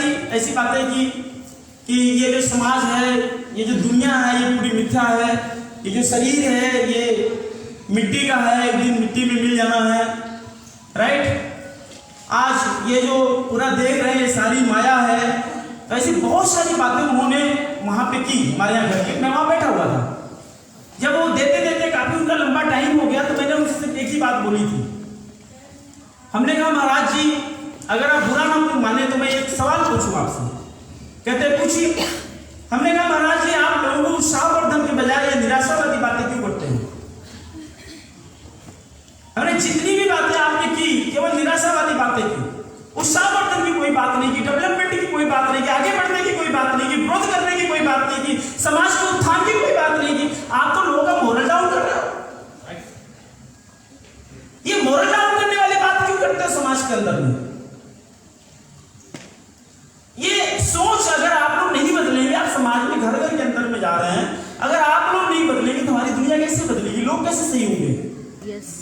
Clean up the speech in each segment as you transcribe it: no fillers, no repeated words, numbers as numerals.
सारी ऐसी बातें की कि ये जो समाज है, ये जो दुनिया है, ये पूरी मिथ्या है, ये जो शरीर है ये मिट्टी का है, एक दिन मिट्टी में मिल जाना है। राइट, आज ये जो पूरा देख रहे हैं सारी माया है। ऐसी बहुत सारी बातें उन्होंने वहां पे की हमारे यहाँ घर के। मैं वहां बैठा हुआ था, जब वो देते देते काफी उनका लंबा टाइम हो गया तो मैंने उनसे एक ही बात बोली थी। हमने कहा महाराज जी अगर आप बुरा ना माने तो मैं एक सवाल पूछूं आपसे। कहते पूछिए। हमने कहा महाराज जी आप लोगों को उत्साहवर्धन के बजाय निराशावादी बातें क्यों करते हैं? हमने जितनी भी बातें आपने की केवल निराशावादी बातें की, उत्साहवर्धन की कोई बात नहीं की, डेवलपमेंट की कोई बात नहीं की, आगे बढ़ने की कोई बात नहीं की, ग्रोथ करने की कोई बात नहीं की, समाज के उत्थान की कोई बात नहीं की। आप तो लोगों का मोरल डाउन कर रहे हो। ये मोरल डाउन करने वाली बात क्यों करते हो समाज के अंदर में? ये सोच अगर आप लोग नहीं बदलेंगे, आप समाज में घर घर के अंदर में जा रहे हैं, अगर आप लोग नहीं बदलेंगे तो हमारी दुनिया कैसे बदलेगी? लोग कैसे सही होंगे? यस,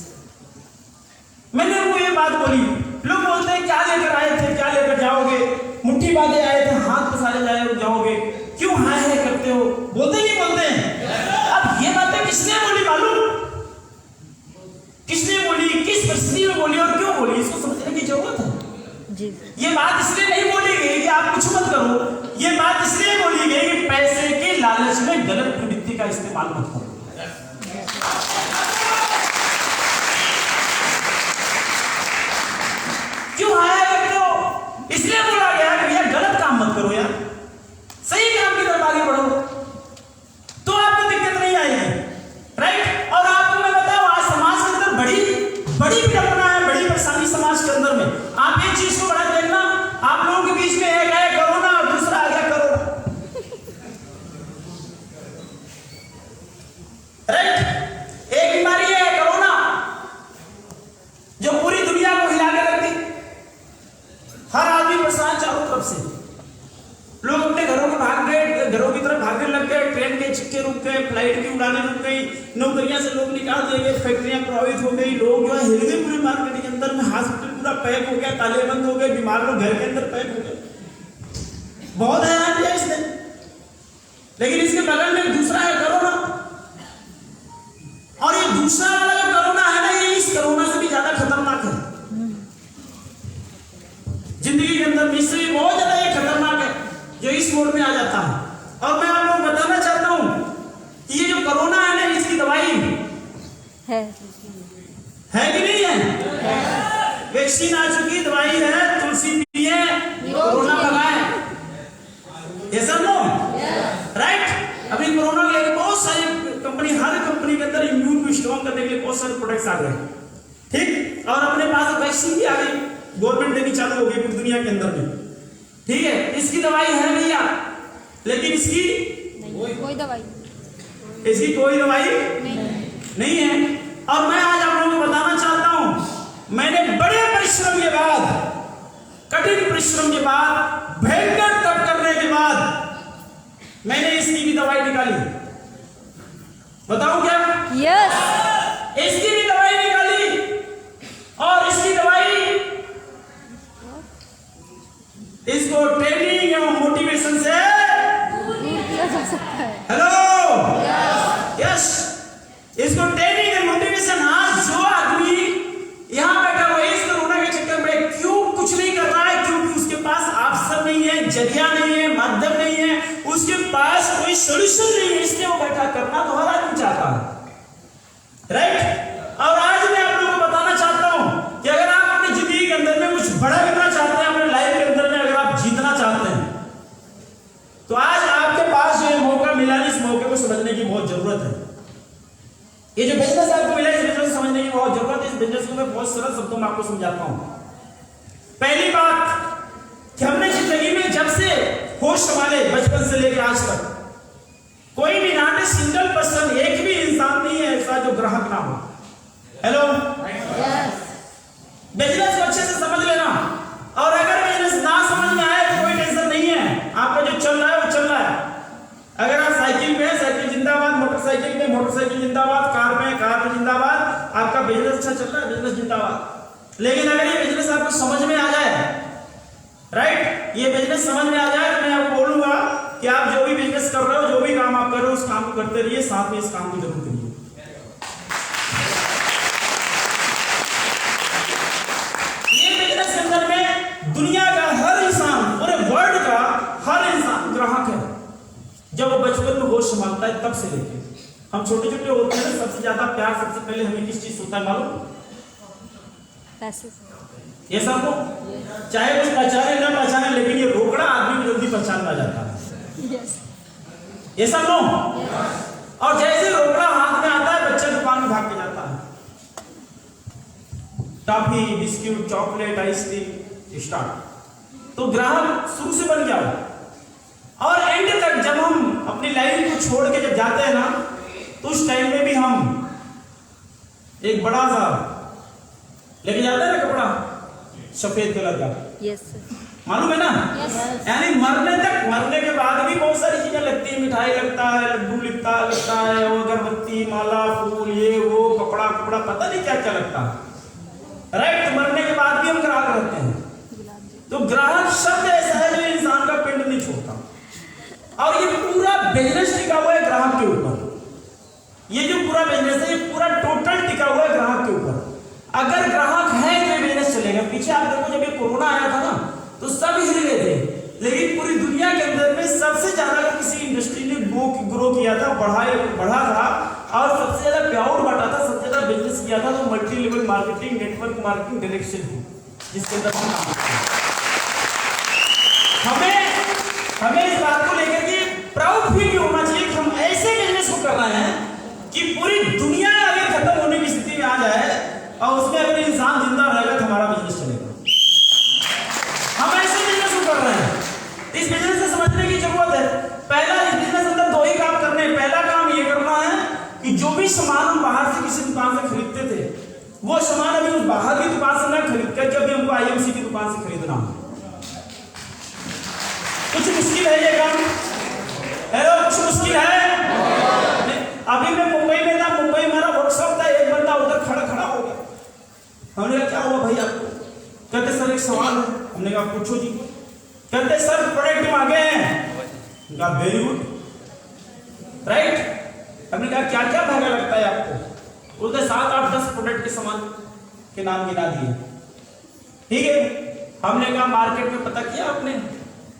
मैंने उनको ये बात बोली। लोग बोलते हैं क्या लेकर आए थे, क्या लेकर जाओगे, मुट्ठी बांधे आए थे, हाथ पसारे जाओगे, क्यों हाय है करते हो? बोलते नहीं बोलते हैं? अब ये बातें किसने बोली मालूम? किसने बोली, किस परिस्थिति में बोली और क्यों बोली, इसको समझने की जरूरत है जी। ये बात इसलिए नहीं बोली गई कि आप कुछ मत करो, ये बात इसलिए बोली गई कि पैसे के लालच में गलत प्रवृत्ति का इस्तेमाल मत करो। क्यों आया करते हो? इसलिए बोला गया कि भैया गलत काम मत करो यार, सही काम की तरफ आगे बढ़ो तो आपको दिक्कत नहीं आएगी। राइट, और आपको मैं बताऊं आज समाज के अंदर बड़ी विडंबना है, बड़ी परेशानी समाज के अंदर में। आप एक चीज को बड़ा देखना, आप लोगों के बीच में एक है कोरोना और दूसरा आ गया कोरोना। राइट, एक बीमारी है कोरोना जो पूरी दुनिया को हिला के रख दी। हर आदमी परेशान चारों तरफ से, लोग अपने घरों में भाग गए, घरों की तरफ भागने लग गए, ट्रेन के छक्के रुक गए, फ्लाइट की उड़ानें रुक गई, नौकरियां से लोग निकाल दिए गए, फैक्ट्रियां प्रभावित हो गई, लोग जो है हिल गए पूरे मार्केट के अंदर में, हॉस्पिटल पूरा पैक हो गया, ताले बंद हो गए, बीमार लोग घर के अंदर पैक हो गए। बहुत हैरान किया इसने। लेकिन इसके बगल में दूसरा है कोरोना, और ये दूसरा वाला जो कोरोना है ना, ये इस कोरोना से भी ज्यादा खतरनाक है। जिंदगी के अंदर इससे भी बहुत ज्यादा ये खतरनाक है जो इस मोड में आ जाता है। और मैं आप लोगों को बताना चाहता हूं कि ये जो कोरोना है ना, इसकी दवाई है कि नहीं है? वैक्सीन आ चुकी, दवाई है, तुलसी पिए, कोरोना भगाए। ये सब लो राइट। अभी कोरोना के लिए बहुत सारी कंपनी, हर कंपनी के अंदर इम्यून को स्ट्रॉन्ग करने के लिए बहुत सारे प्रोडक्ट्स आ गए, ठीक, और अपने पास वैक्सीन भी आ गई, गवर्नमेंट देनी चालू हो गई पूरी दुनिया के अंदर में, ठीक है। इसकी दवाई है भैया, लेकिन इसकी कोई दवाई, इसकी कोई दवाई नहीं है। और मैं आज आप लोगों को बताना चाहता हूं, मैंने बड़े परिश्रम के बाद, कठिन परिश्रम के बाद, भयंकर तप करने के बाद मैंने इसकी भी दवाई निकाली। बताऊं क्या? यस, इसकी भी दवाई निकाली, और इसकी दवाई इसको ट्रेनिंग एवं मोटिवेशन से किया जा सकता है। हेलो, यस, इसको ट्रेनिंग एंड मोटिवेशन। आज जो आदमी यहां बैठा हुआ है इस कोरोना के चक्कर में क्यों कुछ नहीं कर रहा है? क्योंकि उसके पास ऑप्शन नहीं है, जरिया नहीं है, माध्यम नहीं है, उसके पास कोई सोल्यूशन नहीं है, इसलिए वो बैठा करना तो हर आदमी चाहता है। राइट, और आज मैं आप लोगों को बताना चाहता हूं कि अगर आप अपनी जिंदगी के अंदर में कुछ बड़ा करना चाहते हैं, अपने लाइफ के अंदर में अगर आप जीतना चाहते हैं, तो आज आपके पास जो मौका मिला है, इस मौके को समझने की बहुत जरूरत है। ये जो बिजनेस आपको मिला है, इस बिजनेस को समझने की बहुत जरूरत है। इस बिजनेस को मैं बहुत सरल शब्दों में आपको समझाता हूं। पहली बात कि हमने जिंदगी में जब से होश संभाले, बचपन से लेकर आज तक, कोई भी नॉट ए सिंगल पर्सन, एक भी इंसान नहीं है ऐसा जो ग्राहक ना हो। हेलो, बिजनेस को अच्छे से समझ लेना, और अगर बिजनेस ना समझ में आए तो कोई टेंशन नहीं है, आपका जो चल रहा है वो चल रहा है। अगर आप साइकिल पे हैं, साइकिल जिंदाबाद, मोटरसाइकिल पे मोटरसाइकिल जिंदाबाद, कार पे जिंदाबाद, आपका बिजनेस अच्छा चल रहा है, बिजनेस जिंदाबाद। लेकिन अगर ये बिजनेस आपको समझ में आ जाए, राइट, ये बिजनेस बिजनेस समझ में आ जाए तो मैं आपको बोलूंगा कि आप जो भी बिजनेस कर रहे हो, जो भी काम आप कर रहे हो, उस काम को करते रहिए, साथ में इस काम को जरूर करिए। ये बिजनेस के अंदर में दुनिया का हर इंसान, पूरे वर्ल्ड का हर इंसान ग्राहक है। जब वो बचपन में होश संभालता है तब से लेके हम छोटे छोटे होते हैं, सबसे ज्यादा प्यार सबसे पहले हमें किस चीज होता है मालूम? पैसे ये सबको चाहे कुछ पहचाने ना पहचाने, लेकिन ये रोकड़ा आदमी को जल्दी पहचान में आ जाता है। यस ये सब लो। और जैसे रोकड़ा हाथ में आता है, बच्चा दुकान में भाग के जाता है। Toffee, biscuit, chocolate, ice cream start. तो ग्राहक शुरू से बन गया और एंड तक जब हम अपनी लाइन को छोड़ के जब जाते हैं ना, तो उस टाइम में भी हम एक बड़ा सा लेके जाते हैं ना कपड़ा, सफेद कलर का, यस मालूम है ना? यस यानी मरने तक, मरने के बाद भी बहुत सारी चीजें लगती है। मिठाई लगता है, लड्डू लगता है, वो अगरबत्ती, माला, फूल, ये वो, कपड़ा पता नहीं क्या क्या लगता है। राइट? मरने के बाद भी हम ग्राहक रहते हैं। तो ग्राहक शब्द ऐसा है जो इंसान का पिंड नहीं छोड़ता, और ये पूरा बिजनेस टिका हुआ है ग्राहक के ऊपर। ये जो पूरा बिजनेस है, ये पूरा टोटल टिका हुआ है ग्राहक के ऊपर। अगर ग्राहक है तो बिजनेस चलेगा। पीछे आप देखो, जब ये कोरोना आया था ना, तो सब हिल गए थे, लेकिन पूरी दुनिया के अंदर में सबसे ज्यादा किसी इंडस्ट्री ने ग्रो किया था, बढ़ा था, और सबसे ज्यादा क्राउड बांटा था, सबसे ज्यादा बिजनेस किया था, तो multi level marketing, network marketing, direction थी, जिसके अंदर हमें इस बात को लेकर के प्राउड फील होना चाहिए कि हम ऐसे बिजनेस को कर रहे हैं कि पूरी दुनिया अगर खत्म होने की स्थिति में आ जाए और उसमें अगर इंसान जिंदा रहेगा तो हमारा बिजनेस चलेगा। हम ऐसे बिजनेस को कर रहे हैं। इस बिजनेस से समझने की जरूरत है। पहला, इस बिजनेस अंदर दो ही काम करने हैं। पहला काम ये करना है कि जो भी सामान हम बाहर से किसी दुकान से खरीदते थे, वो सामान अभी उस बाहर की दुकान से ना खरीद करके अभी हमको आईएमसी की दुकान से खरीदना है। कुछ मुश्किल है ये काम? हेलो, कुछ मुश्किल है? अभी मैं मुंबई में था, मुंबई मेरा वर्कशॉप था, एक बंदा उधर खड़ा हो गया। हमने कहा क्या हुआ भाई आपको? कहते सर एक सवाल है। हमने कहा पूछो जी। कहते सर प्रोडक्ट मांगे हैं। कहा वेरी गुड, राइट। हमने कहा क्या क्या महंगा लगता है आपको? बोलते 7, 8, 10 प्रोडक्ट के सामान के नाम गिना दिए। ठीक है, हमने कहा मार्केट में पता किया आपने?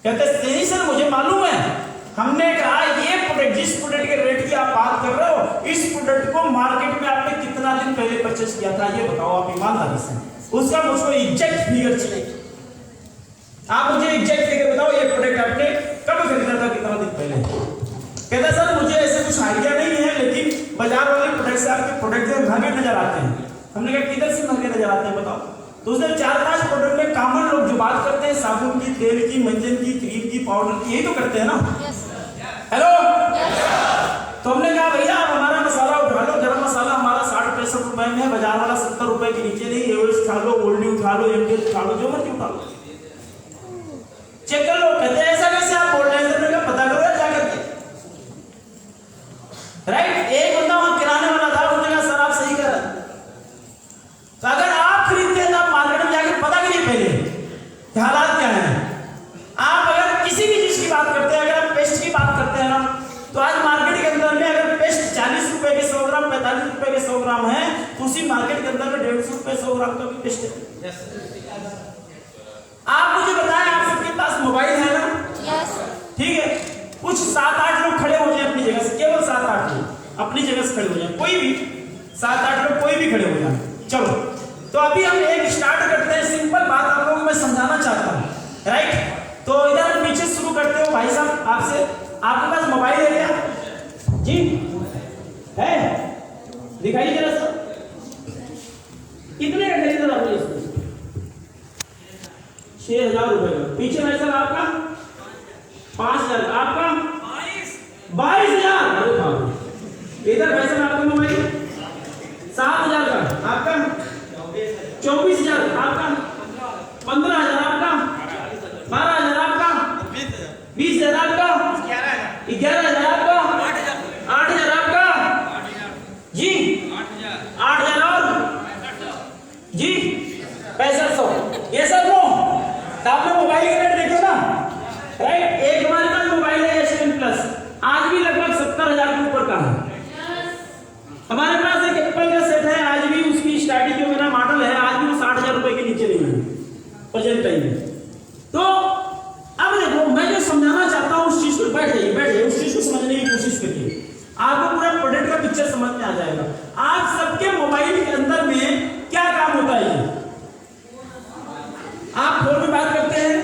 कहते नहीं सर मुझे मालूम है। हमने कहा ये प्रोडक्ट, जिस प्रोडक्ट के रेट की आप बात कर रहे हो, इस प्रोडक्ट को मार्केट में आपने कितना दिन पहले परचेस किया था, ये बताओ आप ईमानदारी से। उसका मुझको एग्जैक्ट फिगर चाहिए। आप मुझे एग्जैक्ट फिगर बताओ, ये प्रोडक्ट आपने कब खरीदा था, कितना दिन पहले? कहता सर मुझे ऐसे कुछ आइडिया नहीं है, लेकिन बाजार वाले प्रोडक्ट से आपके प्रोडक्ट महंगे नजर आते हैं। हमने कहा किधर से महंगे नजर आते हैं बताओ? तो उसने 4-5 प्रोडक्ट में कॉमन लोग जो बात करते हैं, साबुन की, तेल की, मंजन की, क्रीम की, पाउडर की, यही तो करते हैं ना? हेलो। तो हमने कहा भैया आप हमारा मसाला उठा लो, गरम मसाला हमारा 60-65 रुपए में है, बाजार वाला 70 रुपए के नीचे नहीं। एवरेज उठा लो, ओल्डी उठा लो, एमडी उठा लो, जो मर्जी उठा लो, चेक कर लो। कहते हैं ऐसा कैसे आप बोल रहे हैं? सर मैं पता करो क्या करके, राइट। एक बंदा वहां किराने वाला था, उसने कहा सर आप सही कर रहे हैं। तो अगर आप खरीदते हैं तो आप मार्केट में जाकर पता करिए पहले हालात क्या है। आप अगर किसी भी चीज की बात करते हैं, अगर आप पेस्ट की बात करते हैं ना, तो आज मार्केट के अंदर में अगर पेस्ट 40 रुपए के 100 ग्राम, 45 रुपए के 100 ग्राम है, तो उसी मार्केट के अंदर में 150 रुपए 100 ग्राम का भी पेस्ट है। आप मुझे बताएं, आप सबके पास मोबाइल है ना? यस। ठीक है, कुछ 7-8 लोग खड़े हो जाए अपनी जगह से, केवल 7-8 लोग अपनी जगह से खड़े हो जाए, कोई भी 7-8 लोग कोई भी खड़े हो जाए। चलो, तो अभी हम एक स्टार्ट करते हैं। सिंपल बात आप लोगों को मैं समझाना चाहता हूँ, राइट। तो इधर पीछे शुरू करते हो भाई साहब आपसे। आपके पास मोबाइल है क्या जी? है? दिखाइए जरा सा, कितने का खरीदा था आपने इसको? 6,000 रुपए का। पीछे भाई साहब आपका 5,000, आपका 22,000। अरे बाप रे। इधर भाई साहब आपका मोबाइल 7,000 का, आपका 24,000, आपका 15,000, आपका 12,000, आपका 20,000, आपका 11,000, आपका 8,000, आपका जी 8,000 और जी 6500। ये सब लो। तो आपने मोबाइल का रेट देखो ना, प्रेजेंट टाइम में। तो अब देखो मैं जो समझाना चाहता हूं उस चीज को, बैठ जाइए उस चीज को समझने की कोशिश करिए, आपको पूरा प्रोडक्ट का पिक्चर समझ में आ जाएगा। आप सबके मोबाइल के अंदर में क्या काम होता है? आप फोन में बात करते हैं,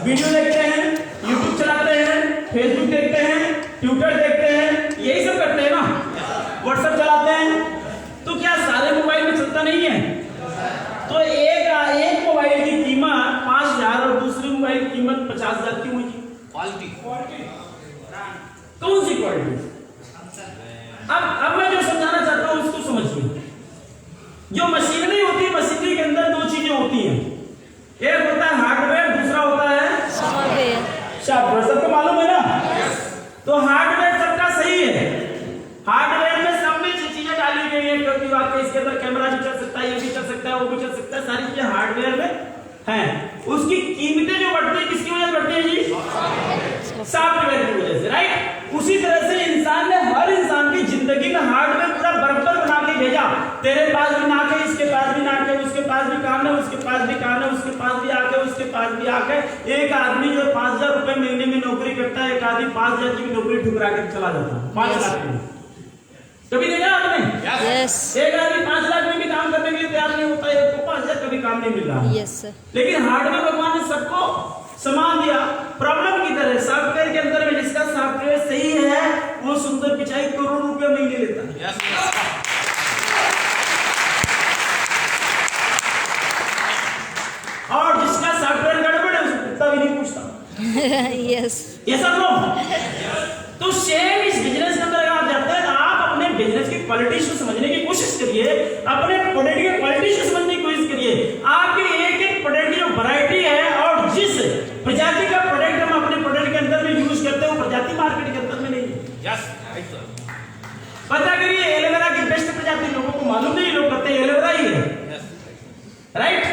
वीडियो देखते हैं, यूट्यूब चलाते हैं, फेसबुक देखते हैं, ट्विटर देखते हैं, यही सब करते हैं ना, व्हाट्सएप चलाते हैं। तो क्या सारे मोबाइल में चलता नहीं है? तो एक मोबाइल की कीमत 5,000 और दूसरी मोबाइल की कीमत 50,000 क्यों हुई? क्वालिटी। कौन सी क्वालिटी? अब मैं जो समझाना चाहता हूं उसको समझिए। जो मशीनरी होती है, मशीनरी के अंदर दो चीजें होती हैं, एक होता है हार्डवेयर, दूसरा होता है सॉफ्टवेयर। सबको मालूम है ना? तो हार्डवेयर सबका सही है, हार्डवेयर में सब में चीजें डाली गई है, क्योंकि आपके इसके अंदर कैमरा भी चल सकता है, ये भी चल सकता है, वो भी चल सकता है, सारी चीजें हार्डवेयर में हैं। उसकी कीमतें जो बढ़ती है किसकी वजह से बढ़ती है जी? सॉफ्टवेयर की वजह से, राइट। उसी तरह से इंसान ने हर इंसान की जिंदगी में हार्डवेयर पूरा बराबर बना के भेजा। तेरे पास भी नाक है, इसके पास भी नाक है, उसके पास भी कान है, उसके पास भी कान है, उसके पास भी आंख है, उसके पास भी आंख है। एक आदमी जो 5,000 रुपए महीने में नौकरी करता है, एक आदमी 5,000 की नौकरी ठुकरा के चला जाता है 5 लाख में। कभी देखा आपने? यस। एक आदमी 5 लाख में भी काम करने के लिए तैयार नहीं होता है, तो 5,000 का भी काम नहीं मिल रहा। Yes sir. लेकिन हार्डवेयर भगवान ने सबको समान दिया। प्रॉब्लम किधर है? सॉफ्टवेयर के अंदर में जिसका सॉफ्टवेयर सही है वो सुंदर पिचाई करोड़ रुपया महीने लेता है। और जिसका सॉफ्टवेयर गड़बड़ है उसको कुत्ता भी नहीं पूछता। यस। ये सब लोग। तो सेम इस बिजनेस के अंदर अगर आप जाते हैं, आप अपने बिजनेस की क्वालिटी को समझने की कोशिश करिए, अपने प्रोडक्ट की क्वालिटी को समझने की कोशिश करिए। आपके एक एक प्रोडक्ट की जो वैरायटी है और जिस प्रजाति का प्रोडक्ट हम अपने प्रोडक्ट के अंदर में यूज करते हैं वो प्रजाति मार्केट के अंदर में नहीं है। पता करिए, एलोवेरा की बेस्ट प्रजाति लोगों को मालूम नहीं, लोग कहते हैं एलोवेरा ही है, राइट।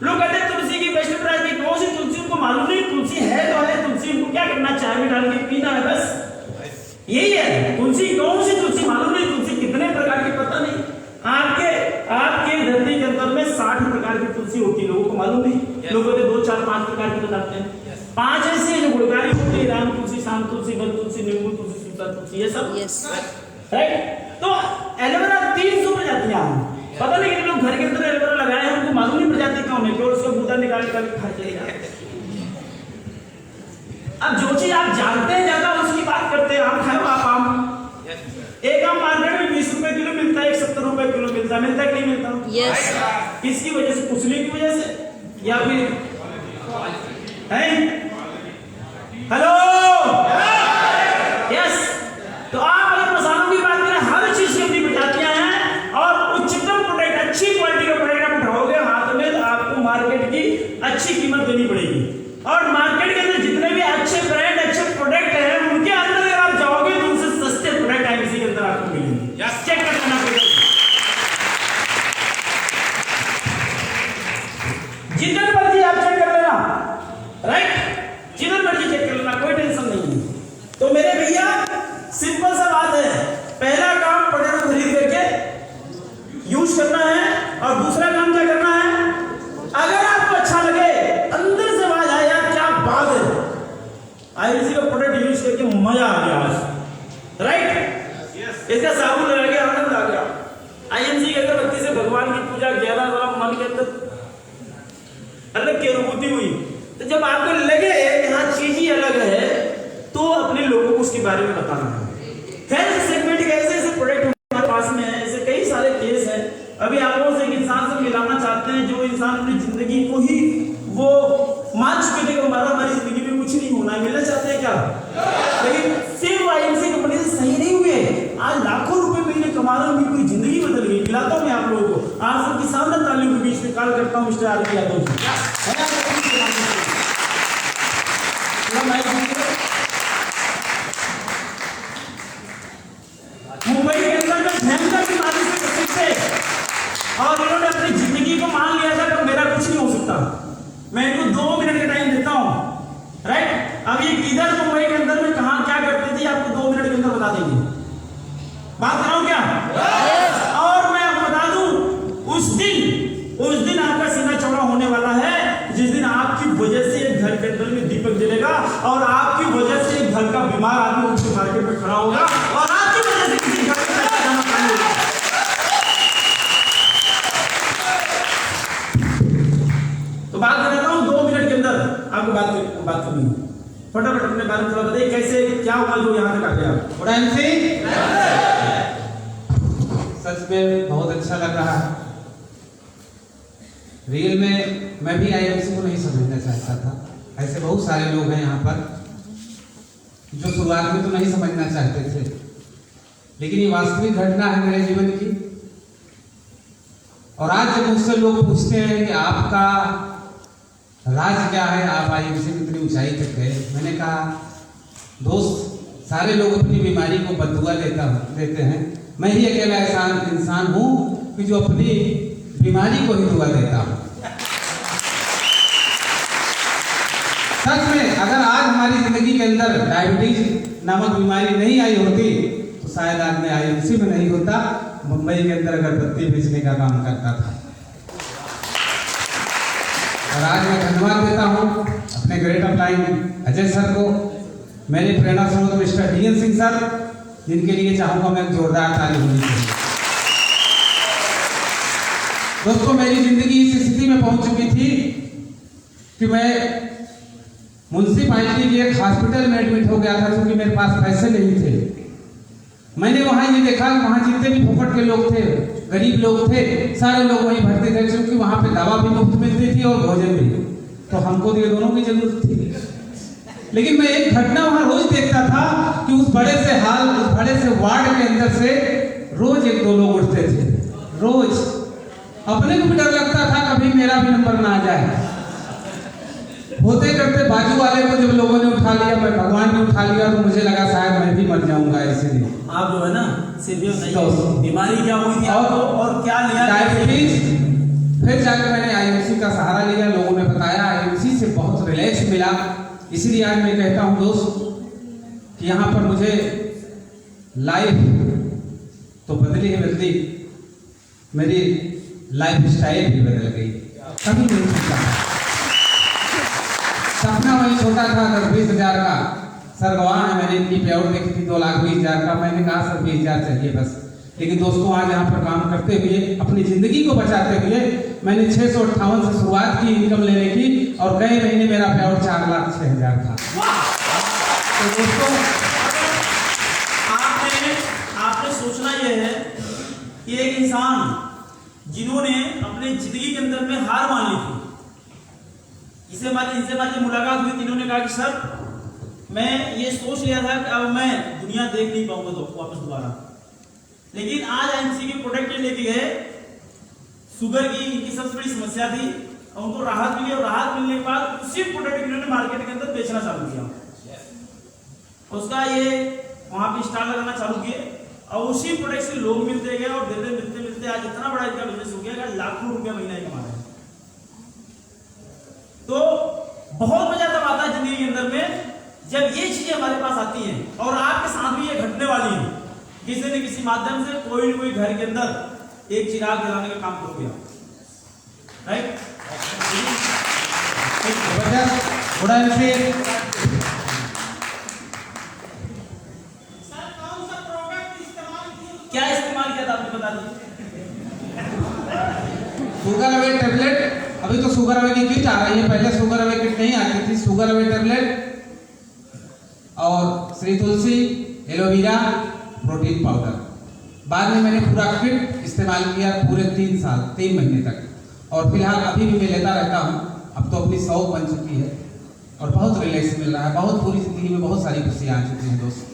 लोग कहते हैं तुलसी की बेस्ट प्रजाति कौन सी? तुलसी उनको मालूम नहीं, तुलसी है तो है, तुलसी उनको क्या करना, चाय में डाल के पीना है, बस यही है। तुलसी कौन सी तुलसी मालूम नहीं, तुलसी कितने प्रकार की पता नहीं। आपके धरती के अंदर में 60 प्रकार की तुलसी होती है, लोगों को मालूम नहीं। लोगों को 2, 4, 5 प्रकार की बताते हैं। 5 ऐसी है जो गुणकारी होती है, राम तुलसी, शाम तुलसी, वन तुलसी, नींबू तुलसी, सीता तुलसी, ये सब, राइट। तो एलोवेरा 300 प्रजातियां हैं। पता नहीं कि लोग घर के अंदर एलोवेरा लगाए हैं, उनको मालूम नहीं प्रजाति कौन है, केवल उसका गूदा निकाल के खा चले जाते हैं। अब जो चीज आप जानते हैं ज्यादा उसकी बात करते हैं। आम खाओ आप आम, एक आम मार्केट में 20 रुपए किलो मिलता है, 170 रुपए किलो मिलता है कि नहीं मिलता? यस। किसकी वजह से? कुचली की वजह से या फिर है? Hello, yes. तो आप अगर मसालों की बात करें, हर चीज की अपनी प्रजातियां हैं और उच्चतम प्रोडक्ट, अच्छी क्वालिटी का प्रोडक्ट आप उठाओगे हाथ में तो आपको मार्केट की अच्छी कीमत देनी पड़ेगी। और मार्केट के अंदर जितने भी अच्छे ब्रांड, अच्छे प्रोडक्ट हैं, उनके अंदर अगर आप जाओगे तो उनसे सस्ते प्रोडक्ट आईएमसी के अंदर आपको मिलेंगे। चेक कर लेना पड़ेगा, जितने मर्जी आप चेक कर लेना, राइट, जितने मर्जी चेक कर लेना, कोई टेंशन नहीं है। तो मेरे भैया सिंपल सा बात है, पहला काम प्रोडक्ट खरीद करके यूज करना है और दूसरा काम क्या करना है, अगर आपको अच्छा लगे, अंदर से आवाज आए यार क्या बात है, आईएमसी का प्रोडक्ट यूज करके मजा आ गया आज, राइट। इसका साबुन लगा गया, आनंद आ गया। आईएमसी के अगरबत्ती से भगवान की पूजा किया ना, मन के अंदर अलग की अनुभूति हुई। तो जब आपको लगे यहाँ चीज ही अलग है तो अपने लोगों को उसके बारे में बताना है। हेल्थ सेगमेंट के ऐसे ऐसे प्रोडक्ट हमारे पास में है, ऐसे कई सारे केस हैं। अभी आप लोगों से एक इंसान से मिलाना चाहते हैं जो इंसान अपनी जिंदगी को ही वो मान चुके थे कि हमारी जिंदगी में कुछ नहीं होना है, मिलना चाहते हैं क्या? लेकिन सिर्फ आईएमसी कंपनी से सही नहीं हुए, आज लाखों रुपए महीने कमा रहे हैं, उनकी पूरी जिंदगी बदल गई। मिलाता हूं मैं आप लोगों को, आप सबकी शानदार तालियों के बीच में कॉल करता हूं मिस्टर आर.के. यादव जी। मुंबई के अंदर में भयंकर बीमारी से ग्रसित थे और इन्होंने अपनी जिंदगी को मान लिया था कि मेरा कुछ नहीं हो सकता। मैं इनको 2 मिनट का टाइम देता हूं, राइट। अब ये किधर मुंबई के अंदर में कहां क्या करते थे आपको 2 मिनट के अंदर बता देंगे। बात कराऊं क्या? और मैं आपको बता दूं, उस दिन आपका और आपकी वजह से घर का बीमार आदमी उसके मार्केट में खड़ा होगा और आपकी वजह से किसी घर में पैसा जमा करना होगा। तो बात कर रहा हूँ 2 मिनट के अंदर आपको बात करनी है। फटाफट अपने बारे में थोड़ा बताइए, कैसे क्या हुआ जो यहाँ तक आ गया। सच में बहुत अच्छा लग रहा है। रियल में मैं भी आईएमसी को नहीं समझना चाहता था। ऐसे बहुत सारे लोग हैं यहाँ पर जो शुरुआत में तो नहीं समझना चाहते थे, लेकिन ये वास्तविक घटना है मेरे जीवन की। और आज जब मुझसे लोग पूछते हैं कि आपका राज क्या है, आप आईएमसी की इतनी ऊंचाई तक गए, मैंने कहा दोस्त, सारे लोग अपनी बीमारी को बददुआ देते हैं, मैं ही अकेला ऐसा इंसान हूं कि जो अपनी बीमारी को ही दुआ देता हूं। सच में अगर आज हमारी जिंदगी के अंदर डायबिटीज नामक बीमारी नहीं आई होती तो शायद आज मैं आईएमसी में नहीं होता, मुंबई के अंदर अगरबत्ती बेचने का काम करता था। और आज मैं धन्यवाद देता हूं अपने ग्रेट अपलाइन अजय सर को, मेरे प्रेरणा स्रोत मिस्टर डीएन सिंह सर, जिनके लिए चाहूंगा मैं जोरदार ताली होनी चाहिए। दोस्तों, मेरी जिंदगी इस स्थिति में पहुंच चुकी थी कि मैं म्युनिसिपैलिटी के एक हॉस्पिटल में एडमिट हो गया था, क्योंकि मेरे पास पैसे नहीं थे। मैंने वहां ये देखा कि वहां जितने भी फुफट के लोग थे, गरीब लोग थे, सारे लोग वहीं भर्ती थे, क्योंकि वहां पे दवा भी मुफ्त मिलती थी और भोजन भी। तो हमको तो ये दोनों की जरूरत थी। लेकिन मैं एक घटना वहां रोज देखता था कि उस बड़े से वार्ड के अंदर से रोज 1-2 लोग उठते थे। रोज अपने को भी डर लगता था कभी मेरा भी नंबर ना आ जाए। होते करते बाजू वाले को जब लोगों ने उठा लिया, मैं भगवान ने उठा लिया, तो मुझे लगा शायद मैं भी मर जाऊंगा। इसीलिए आप जो है ना सीरियस नहीं, बीमारी क्या हुई थी आपको और क्या लिया? डायबिटीज। फिर जाकर मैंने आईएमसी का सहारा लिया, लोगों ने बताया, आईएमसी से बहुत रिलैक्स मिला। इसीलिए आज मैं कहता हूं दोस्त कि यहाँ पर मुझे लाइफ तो बदली, मेरी लाइफ स्टाइल भी बदल गई। कभी नहीं सोचा, सपना वही छोटा था 10-20 हज़ार का। सर गवाह है, मैंने इनकी पे आउट देखी थी 2,20,000 का। मैंने कहा सर 20,000 चाहिए बस। लेकिन दोस्तों, आज यहाँ पर काम करते हुए, अपनी जिंदगी को बचाते हुए, मैंने 658 से शुरुआत की इनकम लेने की, और कई महीने मेरा पे आउट 4,06,000 था। तो दोस्तों, आपने सोचना यह है कि एक इंसान जिन्होंने अपने जिंदगी के अंदर में हार मान ली थी, इनसे हमारी मुलाकात हुई थी, इन्होंने कहा कि सर मैं ये सोच लिया था कि अब मैं दुनिया देख नहीं पाऊंगा तो वापस दोबारा। लेकिन आज आईएमसी के प्रोडक्ट लेके गए, शुगर की इनकी सबसे बड़ी समस्या थी और उनको राहत मिली, और राहत मिलने के बाद उसी प्रोडक्ट इन्होंने मार्केट के अंदर बेचना चालू किया। उसका ये वहां पे स्टाल लगाना चालू किए, और उसी प्रोडक्ट से लोग मिलते गए, और मिलते आज इतना बड़ा इनका बिजनेस हो गया कि लाखों रुपया महीना ही कमा रहे हैं। तो बहुत मजा तब आता है जिंदगी के अंदर में जब ये चीजें हमारे पास आती हैं, और आपके साथ भी ये घटने वाली है। किसी न किसी माध्यम से कोई न कोई घर के अंदर एक चिराग जलाने का काम कर गया, राइट? क्या इस्तेमाल किया था आपने, बता दीजिए। Sugar away tablet. अभी तो शुगर अवे की किट आ रही है, पहले शुगर अवे किट नहीं आती थी। शुगर अवे टेबलेट और श्री तुलसी, एलोवेरा, प्रोटीन पाउडर। बाद में मैंने पूरा किट इस्तेमाल किया पूरे 3 महीने तक, और फिलहाल अभी भी मैं लेता रहता हूँ। अब तो अपनी शौक बन चुकी है और बहुत रिलैक्स मिल रहा है, बहुत पूरी जिंदगी में बहुत सारी खुशियाँ आ चुकी हैं दोस्त।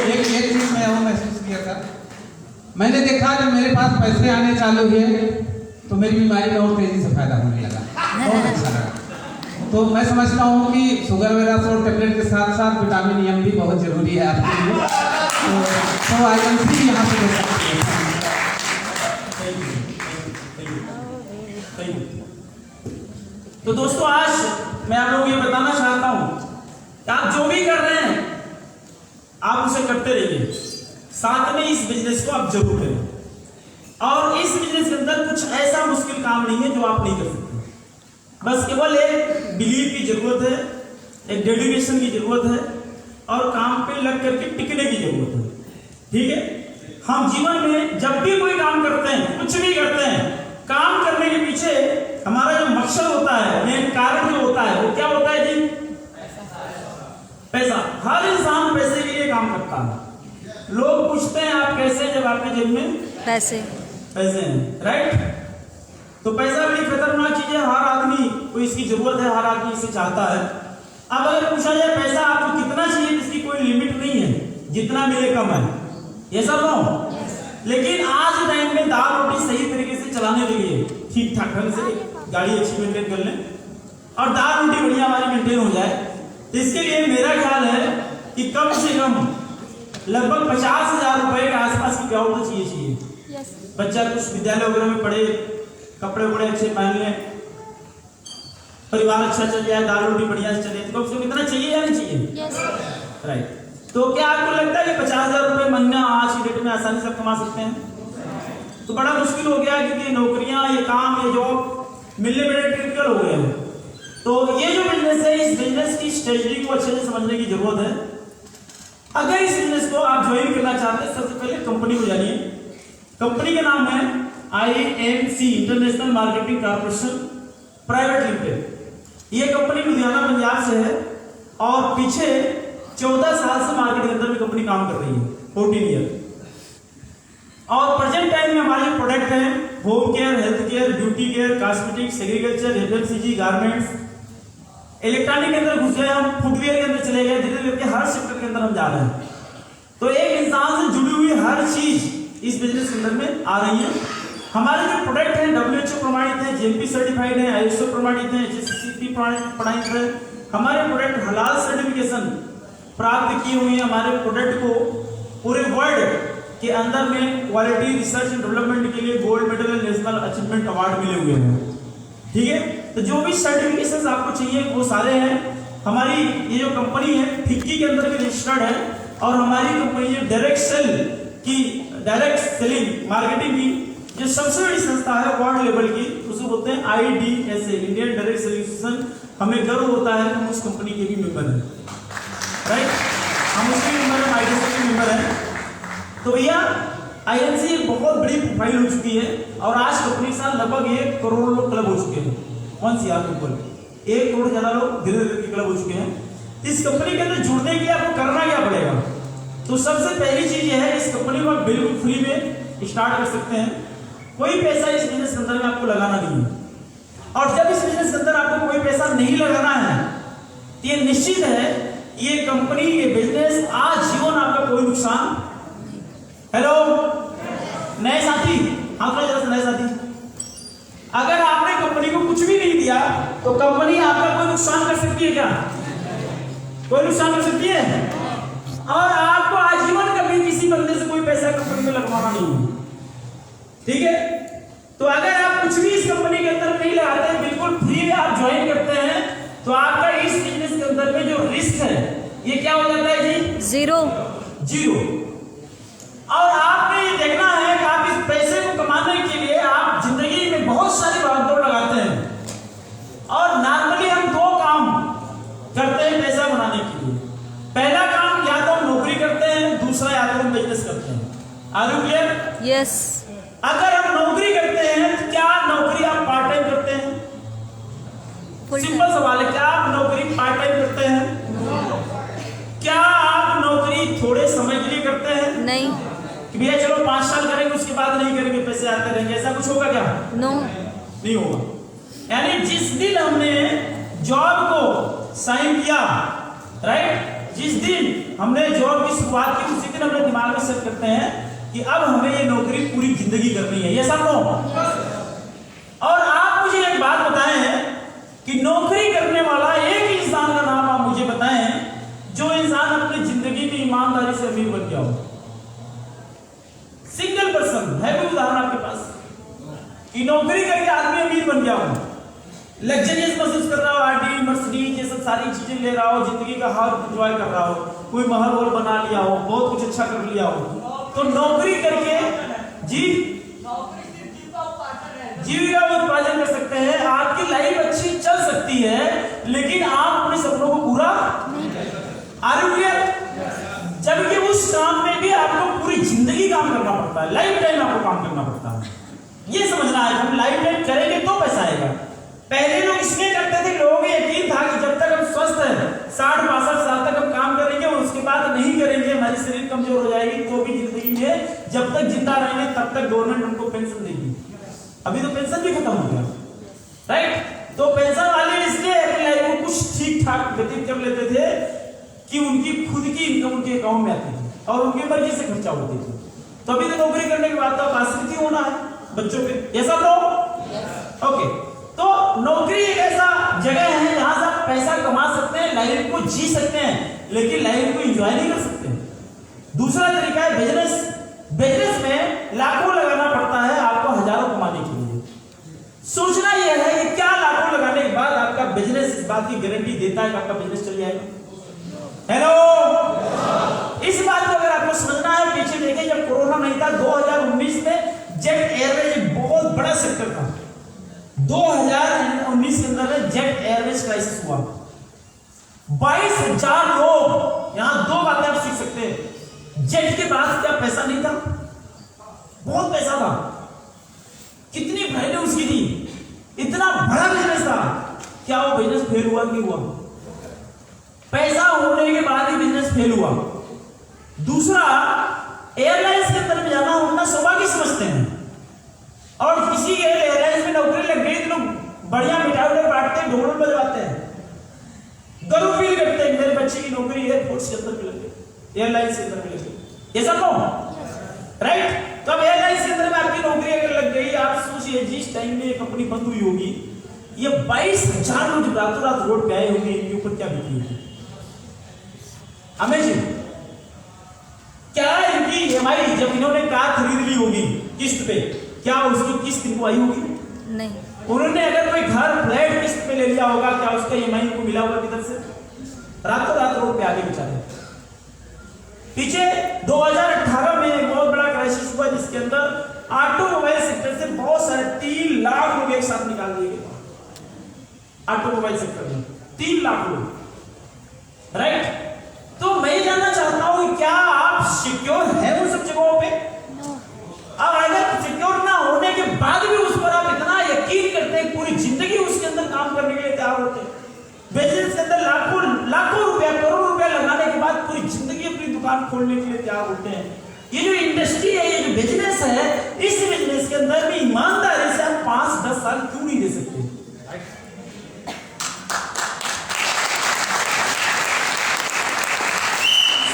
एक चीज मैं और महसूस किया था, मैंने देखा जब मेरे पास पैसे आने चालू हुए तो मेरी बीमारी में और तेजी से फायदा होने लगा, बहुत अच्छा लगा। तो मैं समझता हूँ कि शुगर वगैरह और टेबलेट के साथ साथ विटामिन एम भी बहुत जरूरी है आपके लिए। तो आईएमसी यहाँ पे ले सकते हैं। तो दोस्तों, आज मैं आप लोगों को ये बताना चाहता हूं कि आप जो भी कर रहे हैं आप उसे करते रहिए, साथ में इस बिजनेस को आप जरूर करें। और इस बिजनेस के अंदर कुछ ऐसा मुश्किल काम नहीं है जो आप नहीं कर सकते। बस केवल एक बिलीव की जरूरत है, एक डेडिकेशन की जरूरत है और काम पे लग करके टिकने की जरूरत है। ठीक है, हम जीवन में जब भी कोई काम करते हैं, कुछ भी करते हैं, काम करने के पीछे हमारा जो मकसद होता है, मेन कारण जो होता है वो क्या होता है जी? पैसा। हर इंसान पैसे के लिए काम करता है। लोग पूछते हैं आप कैसे, जब आपके जेब में पैसे हैं, राइट? तो पैसा बड़ी खतरनाक चीज है, हर आदमी को इसकी जरूरत है, हर आदमी इसे चाहता है। अब अगर पूछा जाए पैसा आपको कितना चाहिए, इसकी कोई लिमिट नहीं है, जितना मिले कम है, ये सब नो। लेकिन आज के टाइम में दाल रोटी सही तरीके से चलाने के लिए, ठीक ठाक ढंग से गाड़ी अच्छी मेंटेन कर लें और दाल रोटी बढ़िया हमारी मेंटेन हो जाए, तो इसके लिए मेरा ख्याल है कि कम से कम लगभग 50,000 रुपए के आसपास की ग्राउंड तो चाहिए। बच्चा कुछ विद्यालय वगैरह में पढ़े, कपड़े वपड़े अच्छे पहन लें, परिवार अच्छा चल जाए, दाल रोटी बढ़िया से चले, तो कम से कम इतना चाहिए या नहीं चाहिए? राइट। तो क्या आपको लगता है कि 50,000 रुपए महीना आज की डेट में आसानी से कमा सकते हैं? तो बड़ा मुश्किल हो गया, क्योंकि नौकरियां, ये काम, ये जॉब मिलने बड़े क्रिटिकल हो गए हैं। तो ये जो बिजनेस है, इस बिजनेस की स्ट्रेटजी को अच्छे से समझने की जरूरत है। अगर इस बिजनेस को आप ज्वाइन करना चाहते हैं, सबसे पहले कंपनी को जानिए। कंपनी का नाम है IMC, international marketing corporation private limited. ये कंपनी लुधियाना पंजाब से है और पीछे 14 साल से मार्केट के अंदर में कंपनी काम कर रही है, 14 ईयर। और प्रेजेंट टाइम में हमारे प्रोडक्ट हैं home care, health care, beauty care, cosmetics, agriculture, FMCG, garments, electronic के अंदर घुस गए हम, फुटवेयर के अंदर चले गए, धीरे धीरे हर सेक्टर के अंदर हम जा रहे हैं। तो एक इंसान से जुड़ी हुई हर चीज इस बिजनेस के अंदर में आ रही है। हमारे जो प्रोडक्ट हैं WHO प्रमाणित है, GMP सर्टिफाइड है, ISO प्रमाणित है, HACCP प्रमाणित है। हमारे प्रोडक्ट हलाल सर्टिफिकेशन प्राप्त किए हुए हैं। हमारे प्रोडक्ट को पूरे वर्ल्ड के अंदर में क्वालिटी रिसर्च एंड डेवलपमेंट के लिए gold medal and national achievement award मिले हुए हैं। ठीक है, तो जो भी सर्टिफिकेशंस आपको चाहिए वो सारे हैं। हमारी ये जो कंपनी है फिक्की के अंदर भी रजिस्टर्ड है और हमारी कंपनी जो डायरेक्ट सेल की, डायरेक्ट सेलिंग मार्केटिंग की जो सबसे बड़ी संस्था है वर्ल्ड लेवल की, उसे बोलते हैं IDSA, Indian direct selling association. हमें गर्व होता है कि हम उस कंपनी के भी मेंबर हैं, राइट? हम उसके मेंबर हैं, IDSA के मेंबर हैं। तो भैया IMC एक बहुत बड़ी प्रोफाइल हो चुकी है और आज कंपनी के साथ लगभग 1 करोड़ लोग क्लब हो चुके हैं। कौन सी आपको बोल 1 करोड़ ज्यादा लोग धीरे धीरे क्लब हो चुके हैं। इस कंपनी के अंदर जुड़ने के लिए आपको करना क्या पड़ेगा? तो सबसे पहली चीज यह है, इस कंपनी को आप बिल्कुल फ्री में स्टार्ट कर सकते हैं। कोई पैसा इस बिजनेस के अंदर में आपको लगाना नहीं है। और जब इस बिजनेस के अंदर आपको कोई पैसा नहीं लगाना है, तो ये निश्चित है ये कंपनी, ये बिजनेस आज जीवन आपका कोई नुकसान। हेलो नए साथी, हाँ जरा नए साथी, अगर आपने कंपनी को कुछ भी नहीं दिया तो कंपनी आपका कोई नुकसान कर सकती है क्या? कोई नुकसान कर सकती है? और आपको आजीवन कभी किसी बंदे से कोई पैसा कंपनी में लगवाना नहीं है। ठीक है, तो अगर आप कुछ भी इस कंपनी के अंदर नहीं लगाते हैं, बिल्कुल फ्री में आप ज्वाइन करते हैं, तो आपका इस बिजनेस के अंदर में जो रिस्क है ये क्या हो जाता है जी? जीरो। और आपने ये देखना है कि आप इस पैसे को कमाने के लिए आप जिंदगी में बहुत सारी भागदौड़ लगाते हैं और नॉर्मली हम 2 काम करते हैं पैसा बनाने के लिए। पहला काम या तो हम नौकरी करते हैं, दूसरा या तो हम बिजनेस करते हैं। Are you clear? यस। अगर हम नौकरी करते हैं तो क्या नौकरी आप पार्ट टाइम करते हैं? सिंपल सवाल है, क्या आप नौकरी पार्ट टाइम करते हैं? क्या आप नौकरी थोड़े समय के लिए करते हैं? नहीं। कि भैया चलो 5 साल करेंगे उसके बाद नहीं करेंगे, पैसे आते रहेंगे, ऐसा कुछ होगा क्या? नो, नहीं होगा। यानी जिस दिन हमने जॉब को साइन किया, राइट, जिस दिन हमने जॉब की शुरुआत की उसी दिन अपने दिमाग में सेट करते हैं कि अब हमें ये नौकरी पूरी जिंदगी करनी है। ये सब नो। और आप मुझे एक बात बताएं कि नौकरी करने वाला एक इंसान का नाम आप मुझे बताएं जो इंसान अपनी जिंदगी में ईमानदारी से अमीर बन गया हो। सिंगल पर्सन है कोई उदाहरण आपके पास कि नौकरी करके आदमी अमीर बन गया हो, लग्जरियस महसूस कर रहा हो, आरडी मर्सिडीज ये सब सारी चीजें ले रहा हो, जिंदगी का हर एंजॉय कर रहा हो, कोई महल वहल बना लिया हो, बहुत कुछ अच्छा कर लिया हो। तो नौकरी करके जीविका उत्पादन कर सकते हैं, आपकी लाइफ अच्छी चल सकती है, लेकिन आप अपने सपनों को पूरा आर यू क्लियर? जबकि उस काम में भी आपको पूरी जिंदगी काम करना पड़ता है, लाइफ टाइम आपको काम करना पड़ता है। ये समझना है, हम लाइफ टाइम करेंगे तो पैसा आएगा। पहले लोग इसमें करते थे, लोगों को यकीन था कि जब तक हम स्वस्थ हैं 60-62 साल तक हम काम करेंगे और उसके बाद नहीं करेंगे, हमारी शरीर कमजोर हो जाएगी, तो भी जिंदगी में जब तक जिंदा रहेंगे तब तक गवर्नमेंट हमको पेंशन देगी। अभी तो पेंशन भी खत्म हो गया, राइट? तो पेंशन वाले इसलिए अपनी लाइफ को कुछ ठीक ठाक व्यतीत कर लेते थे कि उनकी खुद की इनकम उनके अकाउंट में आती थी और उनकी मर्जी से खर्चा होती थी। तो अभी तो नौकरी करने के बाद तो आश्रित ही होना है बच्चों पे, ऐसा तो ओके। तो नौकरी एक ऐसा जगह है जहां से आप पैसा कमा सकते हैं, लाइफ को जी सकते हैं, लेकिन लाइफ को एंजॉय नहीं कर सकते। दूसरा तरीका है बिजनेस। बिजनेस में लाखों लगाना पड़ता है आपको हजारों कमाने के लिए। सोचना यह है कि क्या लाखों लगाने के बाद आपका बिजनेस इस बात की गारंटी देता है कि आपका बिजनेस चल जाएगा? हेलो, इस बात को अगर आपको समझना है, पीछे देखें, जब कोरोना नहीं था 2019 में जेट एयरवेज एक बहुत बड़ा सेक्टर था। 2019 के अंदर जेट एयरवेज क्राइसिस हुआ, 22,000 लोग। यहां दो बातें आप सीख सकते हैं। जेट के पास क्या पैसा नहीं था? बहुत पैसा था। कितनी वैल्यू उसकी थी, इतना बड़ा बिजनेस था। क्या वो बिजनेस फेल हुआ कि हुआ? पैसा होने के बाद ही बिजनेस फेल हुआ। दूसरा, एयरलाइंस के अंदर में जाना उतना सौभाग्य समझते हैं, और किसी एयरलाइंस में नौकरी लग गई तो लोग बढ़िया मिठाई बांटते हैं, ढोल बजवाते हैं, गर्व फील करते हैं मेरे बच्चे की नौकरी एयरफोर्स के अंदर लग गई, एयरलाइंस के अंदर लग गई। ऐसा तो राइट? तो अब एयरलाइंस के अंदर में आपकी नौकरी अगर लग गई, आप सोचिए जिस टाइम में कंपनी बंद हुई होगी, ये 22,000 लोग रातों रात रोड पे आए होंगे, इनके ऊपर क्या बीती होगी? अमेजिंग। क्या इनकी ईएमआई जब इन्होंने कार खरीद ली होगी किस्त पे, क्या उसकी किस्त इनको आई होगी? नहीं। उन्होंने अगर कोई घर फ्लैट किस्त पे ले लिया होगा, क्या उसका ईएमआई को मिला होगा किधर से? रातों रात रोड पे आगे बेचारे। पीछे 2018 में एक बहुत बड़ा क्राइसिस हुआ, जिसके अंदर ऑटोमोबाइल सेक्टर से बहुत सारे 3 लाख लोग एक साथ निकाल दिए गए। ऑटोमोबाइल सेक्टर में 3 लाख लोग, राइट? तो मैं ये जानना चाहता हूं कि क्या आप सिक्योर हैं उन सब जगहों पे? अब अगर सिक्योर ना होने के बाद भी उस पर आप इतना यकीन करते हैं, पूरी जिंदगी उसके अंदर काम करने के लिए तैयार होते हैं, बिजनेस के अंदर लाखों रुपया, करोड़ों रुपया लगाने के बाद पूरी जिंदगी अपनी दुकान खोलने के लिए तैयार होते हैं। ये जो इंडस्ट्री है, ये जो बिजनेस है, इस बिजनेस के अंदर भी ईमानदारी से आप 5-10 साल क्यों नहीं दे सकते?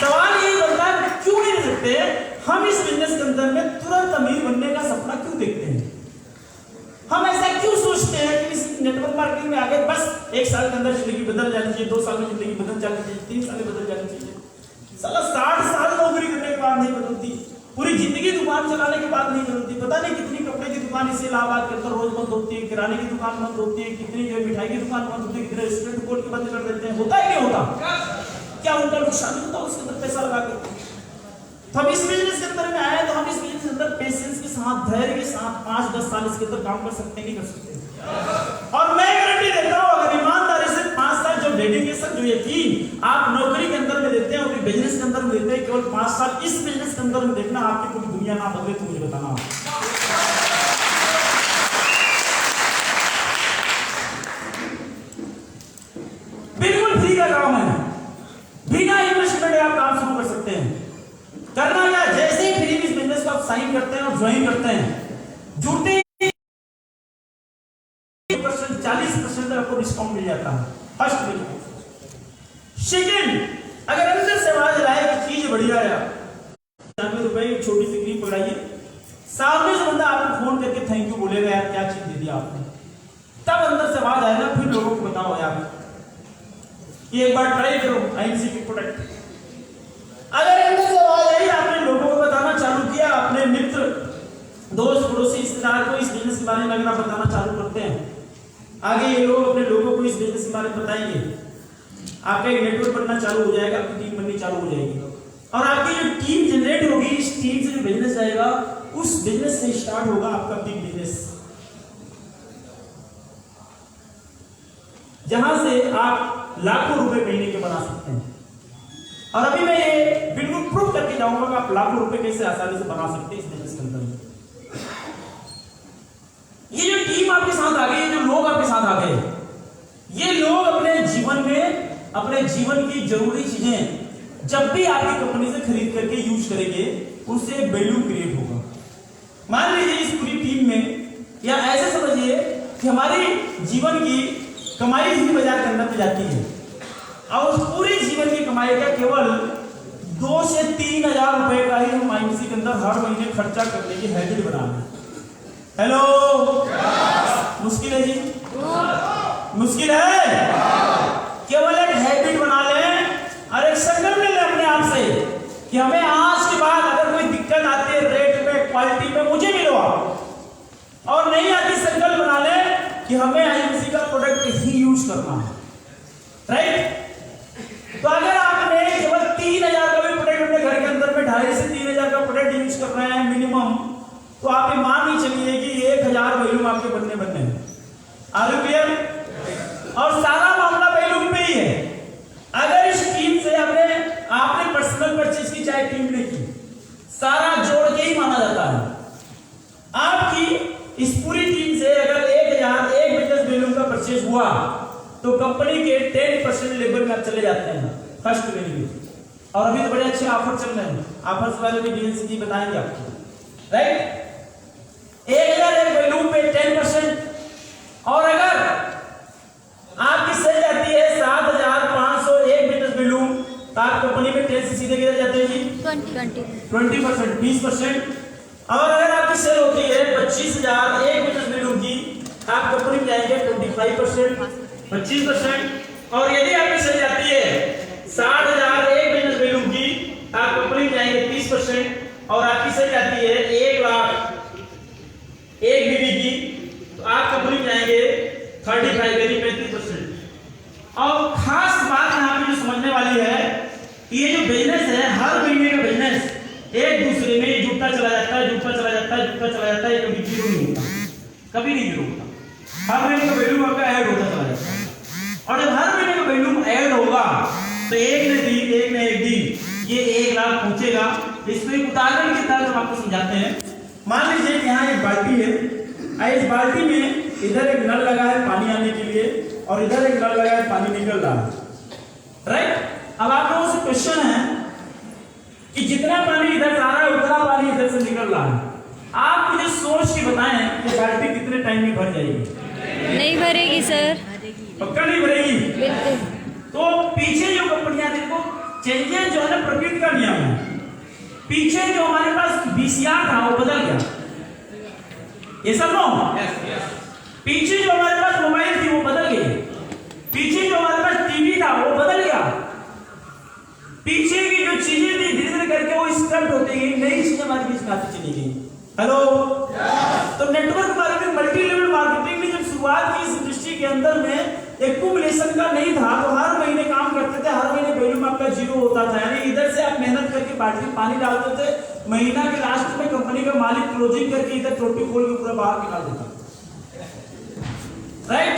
सवाल यही बनता है, क्यों नहीं दे सकते? हम इस बिजनेस के अंदर में तुरंत अमीर बनने का सपना क्यों देखते हैं? हम ऐसा क्यों सोचते हैं कि इस नेटवर्क मार्केटिंग में आगे बस 1 साल के अंदर जिंदगी बदल जानी चाहिए, 2 साल में जिंदगी बदल जानी चाहिए, 3 साल में बदल जानी चाहिए। साला 60 साल नौकरी करने के बाद नहीं बदलती, पूरी जिंदगी दुकान चलाने के बाद नहीं बदलती। पता नहीं कितनी कपड़े की दुकान इसे इलाहाबाद के अंदर रोज बंद होती है, किराने की दुकान बंद होती है, कितनी जो मिठाई की दुकान बंद होती है, कितने रेस्टोरेंट खोल के बंद कर देते हैं। होता है नहीं होता? क्या उनका नुकसान होता है उसके अंदर पैसा लगा के? तो हम इस बिजनेस के अंदर में आए, तो हम इस बिजनेस के अंदर पेशेंस के साथ, धैर्य के साथ 5-10 साल इसके अंदर काम कर सकते हैं, नहीं कर सकते? और मैं गारंटी देता हूं, अगर ईमानदारी से 5 साल जो डेडिकेशन, जो यकीन आप नौकरी के अंदर में देते हैं, अपने बिजनेस के अंदर में देते हैं, केवल 5 साल इस बिजनेस के अंदर में देखना, आपकी पूरी दुनिया ना बदले तो मुझे बताना। बिल्कुल फ्री का काम है, बिना इन्वेस्टमेंट आप काम शुरू कर सकते हैं। करना क्या, जैसे ही फ्री इस बिजनेस को आप साइन करते हैं और ज्वाइन करते हैं, जुड़ते ही 40% तक आपको डिस्काउंट मिल जाता है फर्स्ट वीक। सेकंड, अगर अंदर से आवाज आए कि चीज बढ़िया है, 90 रुपए की छोटी सी क्रीम पकड़ाइए, सामने से बंदा आपको फोन करके थैंक यू बोलेगा, यार क्या चीज दे दी आपने, तब अंदर से आवाज आएगा, फिर लोगों को बताओ यार ये एक बार ट्राई करो आईएनसी की प्रोडक्ट। अगर अंदर से आवाज आई, आपने लोगों को बताना चालू किया, अपने मित्र, दोस्त, पड़ोसी, रिश्तेदार को इस बिजनेस के बारे में अगर आप बताना चालू करते हैं, आगे ये लोग अपने लोगों को इस बिजनेस के बारे में बताएंगे, आपका एक नेटवर्क बनना चालू हो जाएगा, आपकी टीम बननी चालू हो जाएगी, और आपकी जो टीम जनरेट होगी, इस टीम से जो बिजनेस आएगा, उस बिजनेस से स्टार्ट होगा आपका बिग बिजनेस। जहां से आप लाखों रुपए महीने के बना सकते हैं। और अभी मैं ये बिल्कुल प्रूव करके जाऊंगा कि आप लाखों रुपए कैसे आसानी से बना सकते हैं इस बिजनेस के अंदर। ये जो टीम आपके साथ आ गई, ये जो लोग आपके साथ आ गए, ये लोग अपने जीवन में अपने जीवन की जरूरी चीजें जब भी आपकी कंपनी से खरीद करके यूज करेंगे, उनसे एक वैल्यू क्रिएट होगा। मान लीजिए इस पूरी टीम में, या ऐसे समझिए कि हमारी जीवन की कमाई ही बाजार के अंदर जाती है, और उस पूरी जीवन की कमाई का केवल 2 से 3 हजार रुपए का ही हम आईएमसी के अंदर हर महीने खर्चा करने की हैबिट बना रहे हैं। हेलो, मुश्किल है जी? मुश्किल है? केवल एक हैबिट बना लें और एक संकल्प ले लें अपने आप से कि हमें आज के बाद अगर कोई दिक्कत आती है रेट पे, क्वालिटी पे, मुझे मिलो आप। और नहीं आती, संकल्प बना लें कि हमें आईएमसी का प्रोडक्ट ही यूज करना है, राइट? तो अगर आपने केवल 3000 का भी प्रोडक्ट अपने घर के अंदर में 2500 से 3000 का प्रोडक्ट यूज कर रहे हैं मिनिमम, तो आप ये मान ही चलिए कि 1000 वैल्यूम आपके बनने हैं। Are you clear? और सारा मामला वैल्यूम पे ही है। अगर इस टीम से आपने पर्सनल परचेज की, चाहे टीम ने की, सारा जोड़ के ही माना जाता है। आपकी इस पूरी टीम से अगर 1000 एक बिजनेस वैल्यूम का परचेज हुआ, तो कंपनी के 10% लेवल में आप चले जाते हैं फर्स्ट वैल्यू। और अभी तो बड़े अच्छे ऑफर चल रहे हैं, ऑफर्स वाले भी डीएलसी जी बताएंगे आपको, राइट? 1000 एक वैल्यूम पे 10%। और अगर आपकी सेल जाती है 7500 एक बिजनेस वैल्यूम, तो आप कंपनी में 10 से सीधे किधर जाते हैं जी? 20%, 20%। और अगर आपकी सेल होती है 25000 एक बिजनेस वैल्यूम की, आप कंपनी में जाएंगे 25%, 25%। और यदि आपकी सेल जाती है 60000 एक बिजनेस वैल्यूम की, आप कंपनी में जाएंगे 30%। और आपकी सेल जाती है 1 लाख एक बीबी की, तो आप कंपनी में जाएंगे 35%। और खास बात यहाँ पे जो समझने वाली है, ये जो बिजनेस है, हर महीने का बिजनेस एक दूसरे में जुड़ता चला जाता है, जुड़ता चला जाता है, जुड़ता चला जाता है, कभी जीरो नहीं होता, कभी नहीं जीरो होता। हर महीने का वैल्यूम आपका ऐड होता चला जाता है। और जब हर महीने का वैल्यूम ऐड होगा, तो एक न एक दिन ये 1 लाख पहुंचेगा। इसमें एक उदाहरण की तरह हम आपको समझाते हैं। मान लीजिए कि यहाँ एक बाल्टी है, इस बाल्टी में इधर एक नल लगा है पानी आने के लिए, और इधर एक नल लगा है पानी निकल रहा है, राइट? अब आप लोगों से क्वेश्चन है कि जितना पानी इधर जा रहा है उतना पानी इधर से निकल रहा है, आप मुझे सोच के बताएं कि बाल्टी कितने टाइम में भर जाएगी? नहीं भरेगी सर, पक्का नहीं भरेगी। बिल्कुल। तो पीछे जो कंपनियां, देखो चेंजेस जो है ना प्रकृति का नियम है। पीछे जो हमारे पास VCR था वो बदल गया, ये सब नो। पीछे जो हमारे पास मोबाइल थी वो बदल गई, पीछे जो हमारे पास टीवी था वो बदल गया, पीछे की जो चीजें थी धीरे धीरे करके वो स्क्रैप होती गई, नई चीजें हमारे बीच में आती चली गई। हेलो, तो network marketing, multi level marketing ने जब शुरुआत की इस इंडस्ट्री के अंदर में, एक्यूमुलेशन का नहीं था, तो हर महीने काम करते थे, हर महीने वैल्यूम आपका जीरो होता था। यानी इधर से आप मेहनत करके बाल्टी में पानी डालते थे, महीना के लास्ट में कंपनी का मालिक क्लोजिंग करके इधर टोटी खोल के पूरा बाहर निकाल देता, राइट?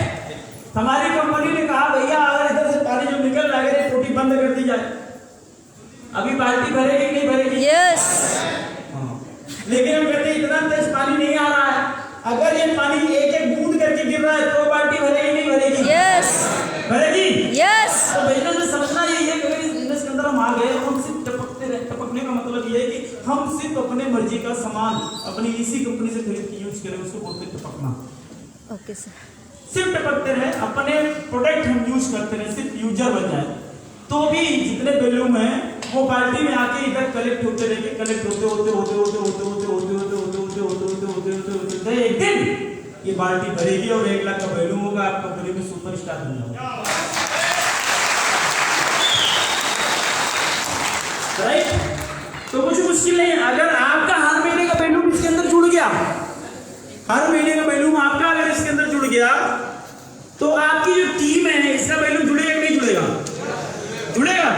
हमारी कंपनी ने कहा भैया अगर इधर से पानी जो निकल रहा है टोटी बंद कर दी जाए। अभी बाल्टी भरेगी नहीं भरेगी? यस। लेकिन हम कहते हैं इतना तेज पानी नहीं आ रहा है, अगर ये पानी एक एक बूंद करके गिर रहा है तो बाल्टी भरेगी नहीं भरेगी? यस। भरेगी? यस। तो बिजनेस में समझना यही है कि अगर इस बिजनेस के अंदर हम आ गए, हम सिर्फ टपकते रहे। टपकने का मतलब ये है कि हम सिर्फ अपने मर्जी का सामान अपनी इसी कंपनी से खरीद के यूज करें, उसको बोलते हैं टपकना। Okay sir. सिर्फ टपकते रहे, अपने प्रोडक्ट हम यूज करते रहे, सिर्फ यूजर बन जाए, तो भी जितने वैल्यूम है वो बाल्टी में आके इधर कलेक्ट होते रहेंगे, कलेक्ट होते एक दिन ये बाल्टी भरेगी और 1 लाख का वैल्यूम होगा, आप कंपनी में सुपरस्टार बन जाओगे, राइट? तो कुछ मुश्किल नहीं है। अगर आपका हर महीने का वैल्यूम इसके अंदर जुड़ गया, हर महीने का वैल्यूम आपका अगर इसके अंदर जुड़ गया, तो आपकी जो टीम है इसका वैल्यूम जुड़ेगा कि नहीं जुड़ेगा? जुड़ेगा।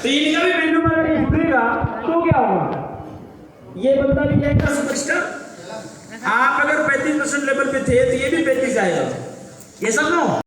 तो इनका भी वैल्यूम अगर जुड़ेगा तो क्या होगा? ये बंदा भी जाएगा सुपरस्टार। आप अगर 35% लेवल पे थे तो ये भी 35 आएगा, ये सब नो।